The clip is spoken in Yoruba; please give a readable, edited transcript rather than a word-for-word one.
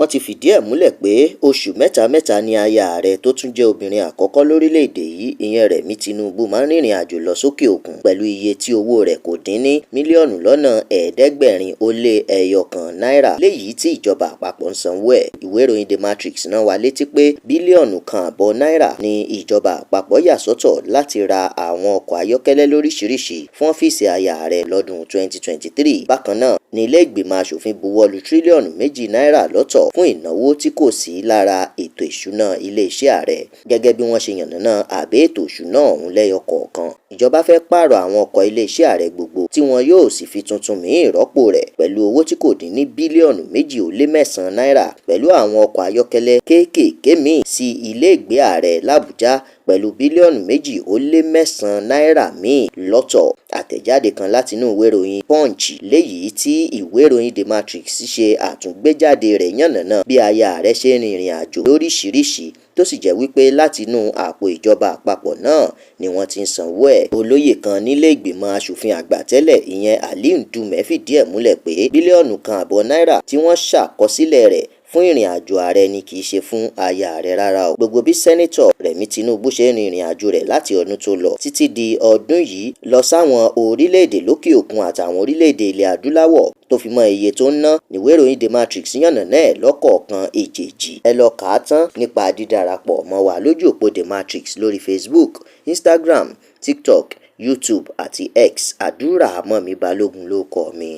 wọ́n ti fìdí ẹ̀ múlẹ̀ pé oṣù mẹ́ta ni aya ààrẹ tó tún jẹ́ obìnrin àkọ́kọ́ lórílẹ̀‐èdè yìí ìyẹn Rẹ̀mí Tinubu máa ń rìnrìn àjò lọ sókè òkun pẹ̀lú iye tí owó rẹ̀ kò dín ní mílíọ̀nù lọ́nà ẹ̀ẹ́dẹ́gbẹ̀rin ó lé ẹyọ kan náírà léyìí tí ìjọba àpapọ̀ ń sanwó ẹ̀. Ìwé ìròyìn The Matrix rán wa létí pé bílíọ̀nù kan àbọ̀ náírà ni ìjọba àpapọ̀ yà sọ́tọ̀ láti ra àwọn ọkọ̀ ayọ́kẹ́lẹ́ lóríṣiríṣi fún ọ́fíìsì aya ààrẹ lọ́dún 2023. Bákan náà ní ilé ìgbìmọ̀ aṣòfin buwọ́lu tírílíọ̀nù 2 náírà lọ́tọ̀ fún ìnáwó tí kò sí lára ètò ìṣúná iléeṣẹ́ ààrẹ gẹ́gẹ́ bí wọ́n ṣe yànnàná àbẹ́ ètò ìṣúná ọ̀hún lẹ́yọ kọ̀ọ̀kan. Ìjọba fẹ́ pààrọ̀ àwọn ọkọ̀ iléeṣẹ́ ààrẹ gbogbo tí wọn yóò sì fi tuntun míì rọ́pò rẹ̀ pẹ̀lú owó tí kò dín ní bílíọ̀nù 2.9 náírà pẹ̀lú àwọn ọkọ̀ ayọ́kẹ́lẹ́ kéékèèké míì sí ilé ìgbé ààrẹ l'Àbújá pẹ̀lú bílíọ̀nù 2.9 náírà míì lọ́tọ̀. Àtẹ̀jáde kan látinú ìwé ìròyìn Punch léyìí tí ìwé ìròyìn The Matrix ṣe àtúngbéjáde rẹ̀ yànnàná bí aya ààrẹ ṣe rìnrìn àjò lóríṣiríṣi tó sì jẹ́ wípé látinú àpò ìjọba àpapọ̀ náà ni wọ́n ti ń sanwó ẹ̀. Olóyè kan nílé ìgbìmọ̀ aṣòfin àgbà tẹ́lẹ̀ ìyẹn Aliu Ndume fìdí ẹ̀ múlẹ̀ pé bílíọ̀nù kan àbọ̀ náírà tí wọ́n ṣàkọsílẹ̀ rẹ̀ fún ìrìn àjò ààrẹ ni kì í ṣe fún aya ààrẹ rárá o. Gbogbo bí sẹ́nítọ̀ Rẹ̀mí Tinubu ṣe ń rìnrìn àjò rẹ̀ láti ọdún tó lọ títí di ọdún yìí lọ sáwọn orílẹ̀-èdè lókè òkun àtàwọn orílẹ̀-èdè ilẹ̀ adúláwọ̀ tó fi mọ́ iye tó ń ná níwé ìròyìn The Matrix yànnàná ẹ̀ lọ́kọ̀ọ̀kan èjèèjì. Ẹ lọ kà á tán nípa dídarapọ̀ mọ́ wa lójú òpó The Matrix lórí Facebook, Instagram, TikTok, YouTube àti X. Àdúrà Mọ́mi Balógun ló kọ mi.